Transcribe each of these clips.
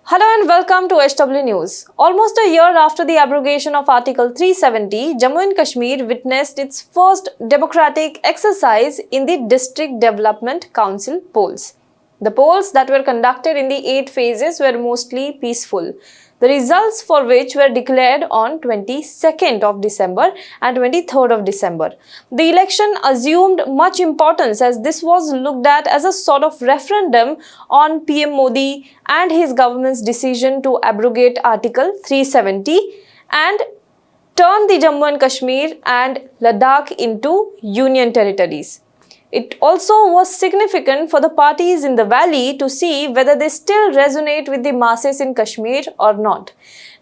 Hello and welcome to HW News. Almost a year after the abrogation of Article 370, Jammu and Kashmir witnessed its first democratic exercise in the District Development Council polls. The polls that were conducted in the 8 phases were mostly peaceful, the results for which were declared on 22nd of December and 23rd of December. The election assumed much importance as this was looked at as a sort of referendum on PM Modi and his government's decision to abrogate Article 370 and turn the Jammu and Kashmir and Ladakh into union territories. It also was significant for the parties in the valley to see whether they still resonate with the masses in Kashmir or not.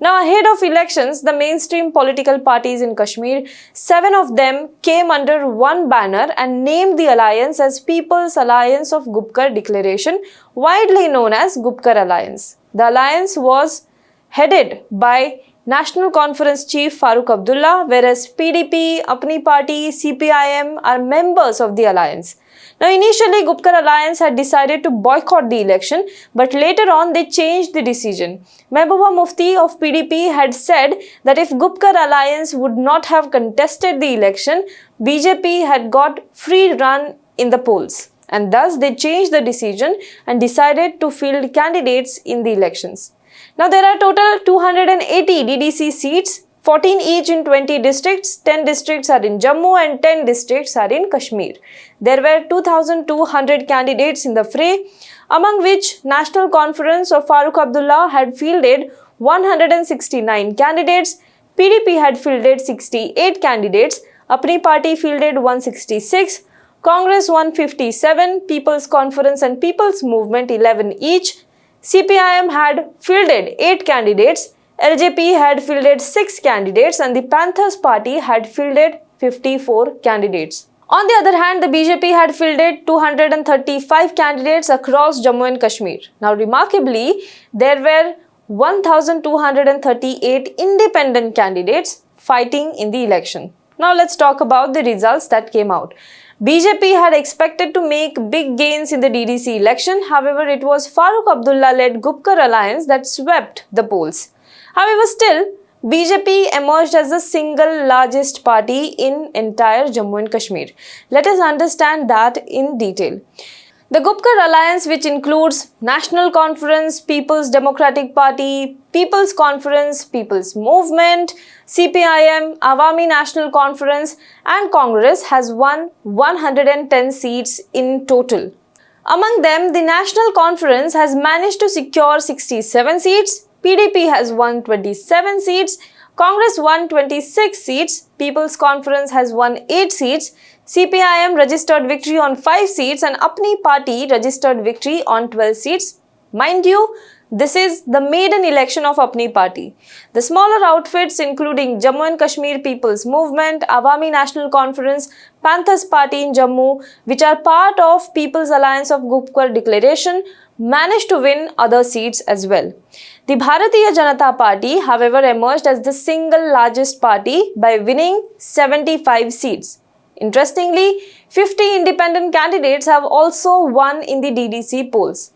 Now, ahead of elections, the mainstream political parties in Kashmir, 7 of them came under one banner and named the alliance as People's Alliance of Gupkar Declaration, widely known as Gupkar Alliance. The alliance was headed by National Conference Chief Farooq Abdullah, whereas PDP, Apni Party, CPIM are members of the alliance. Now, initially, Gupkar Alliance had decided to boycott the election, but later on they changed the decision. Mehbooba Mufti of PDP had said that if Gupkar Alliance would not have contested the election, BJP had got free run in the polls. And thus, they changed the decision and decided to field candidates in the elections. Now, there are total 280 DDC seats, 14 each in 20 districts, 10 districts are in Jammu and 10 districts are in Kashmir. There were 2,200 candidates in the fray, among which National Conference of Farooq Abdullah had fielded 169 candidates, PDP had fielded 68 candidates, Apni Party fielded 166, Congress 157, People's Conference and People's Movement 11 each, CPIM had fielded 8 candidates, LJP had fielded 6 candidates and the Panthers Party had fielded 54 candidates. On the other hand, the BJP had fielded 235 candidates across Jammu and Kashmir. Now, remarkably, there were 1,238 independent candidates fighting in the election. Now, let's talk about the results that came out. BJP had expected to make big gains in the DDC election. However, it was Farooq Abdullah-led Gupkar Alliance that swept the polls. However, still, BJP emerged as the single largest party in entire Jammu and Kashmir. Let us understand that in detail. The Gupkar Alliance, which includes National Conference, People's Democratic Party, People's Conference, People's Movement, CPIM, Awami National Conference and Congress has won 110 seats in total. Among them, the National Conference has managed to secure 67 seats, PDP has won 27 seats, Congress won 26 seats, People's Conference has won 8 seats, CPIM registered victory on 5 seats and Apni Party registered victory on 12 seats. Mind you, this is the maiden election of Apni Party. The smaller outfits including Jammu and Kashmir People's Movement, Awami National Conference, Panthers Party in Jammu, which are part of People's Alliance of Gupkar Declaration, managed to win other seats as well. The Bharatiya Janata Party, however, emerged as the single largest party by winning 75 seats. Interestingly, 50 independent candidates have also won in the DDC polls.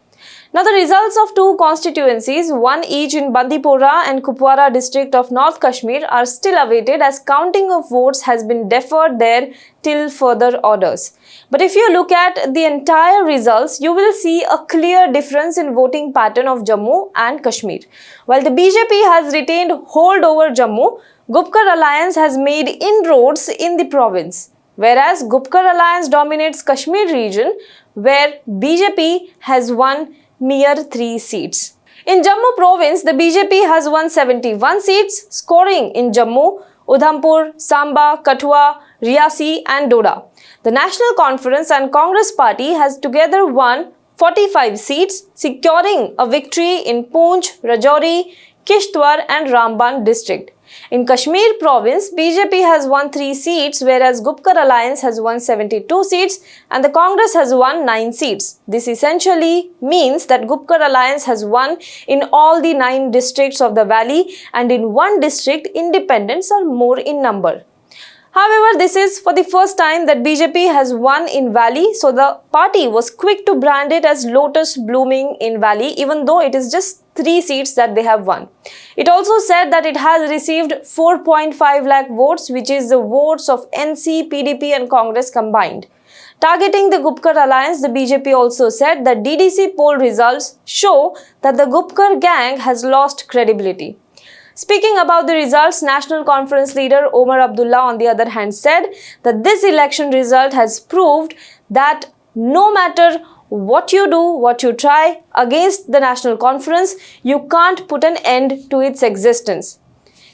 Now, the results of 2 constituencies, one each in Bandipora and Kupwara district of North Kashmir, are still awaited as counting of votes has been deferred there till further orders. But if you look at the entire results, you will see a clear difference in voting pattern of Jammu and Kashmir. While the BJP has retained hold over Jammu, Gupkar Alliance has made inroads in the province, whereas Gupkar Alliance dominates Kashmir region, where BJP has won mere 3 seats. In Jammu province, the BJP has won 71 seats, scoring in Jammu, Udhampur, Samba, Kathua, Riyasi and Doda. The National Conference and Congress Party has together won 45 seats, securing a victory in Poonch, Rajouri, Kishtwar and Ramban district. In Kashmir province, BJP has won 3 seats, whereas Gupkar Alliance has won 72 seats and the Congress has won 9 seats. This essentially means that Gupkar Alliance has won in all the 9 districts of the valley and in one district, independents are more in number. However, this is for the first time that BJP has won in Valley, so the party was quick to brand it as Lotus blooming in Valley, even though it is just 3 seats that they have won. It also said that it has received 4.5 lakh votes, which is the votes of NC, PDP and Congress combined. Targeting the Gupkar alliance, the BJP also said that DDC poll results show that the Gupkar gang has lost credibility. Speaking about the results, National Conference leader Omar Abdullah on the other hand said that this election result has proved that no matter what you do, what you try against the National Conference, you can't put an end to its existence.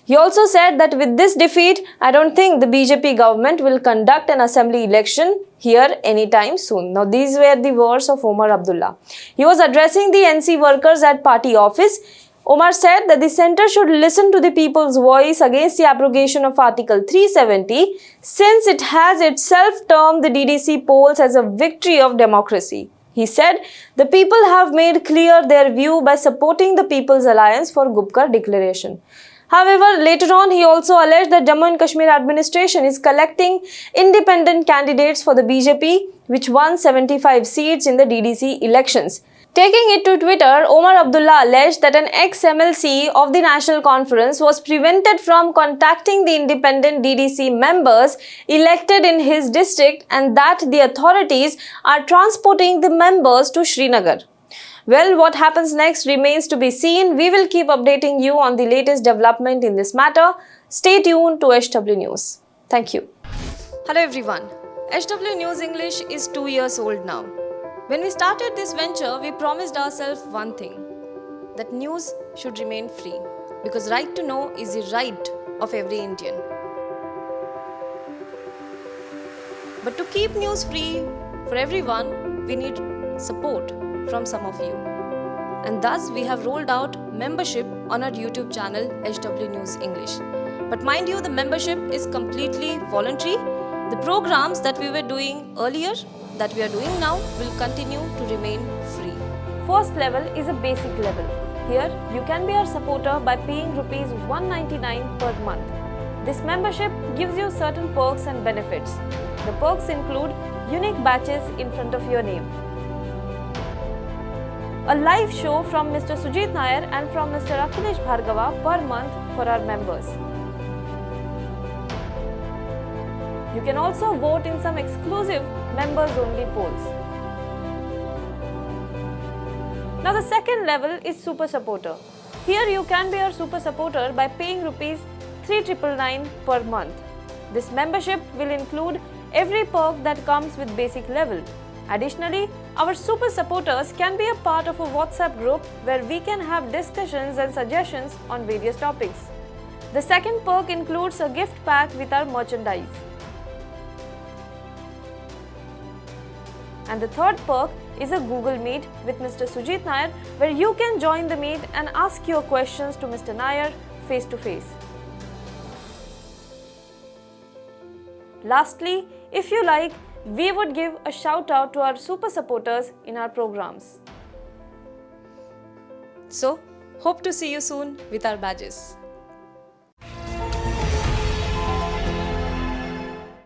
He also said that with this defeat, I don't think the BJP government will conduct an assembly election here anytime soon. Now, these were the words of Omar Abdullah. He was addressing the NC workers at party office. Omar said that the centre should listen to the people's voice against the abrogation of Article 370 since it has itself termed the DDC polls as a victory of democracy. He said the people have made clear their view by supporting the People's Alliance for Gupkar declaration. However, later on, he also alleged that Jammu and Kashmir administration is collecting independent candidates for the BJP, which won 75 seats in the DDC elections. Taking it to Twitter, Omar Abdullah alleged that an ex-MLC of the National Conference was prevented from contacting the independent DDC members elected in his district and that the authorities are transporting the members to Srinagar. Well, what happens next remains to be seen. We will keep updating you on the latest development in this matter. Stay tuned to HW News. Thank you. Hello everyone. HW News English is 2 years old now. When we started this venture, we promised ourselves one thing, that news should remain free, because right to know is the right of every Indian. But to keep news free for everyone, we need support from some of you. And thus, we have rolled out membership on our YouTube channel, HW News English. But mind you, the membership is completely voluntary. The programs that we were doing earlier, that we are doing now, will continue to remain free. First level is a basic level. Here, you can be our supporter by paying Rs 199 per month. This membership gives you certain perks and benefits. The perks include unique badges in front of your name, a live show from Mr. Sujit Nair and from Mr. Akhilesh Bhargava per month for our members. You can also vote in some exclusive members-only polls. Now the second level is Super Supporter. Here you can be our Super Supporter by paying Rs 3,999 per month. This membership will include every perk that comes with basic level. Additionally, our Super Supporters can be a part of a WhatsApp group where we can have discussions and suggestions on various topics. The second perk includes a gift pack with our merchandise. And the third perk is a Google Meet with Mr. Sujit Nair, where you can join the meet and ask your questions to Mr. Nair face to face. Lastly, if you like, we would give a shout out to our super supporters in our programs. So, hope to see you soon with our badges.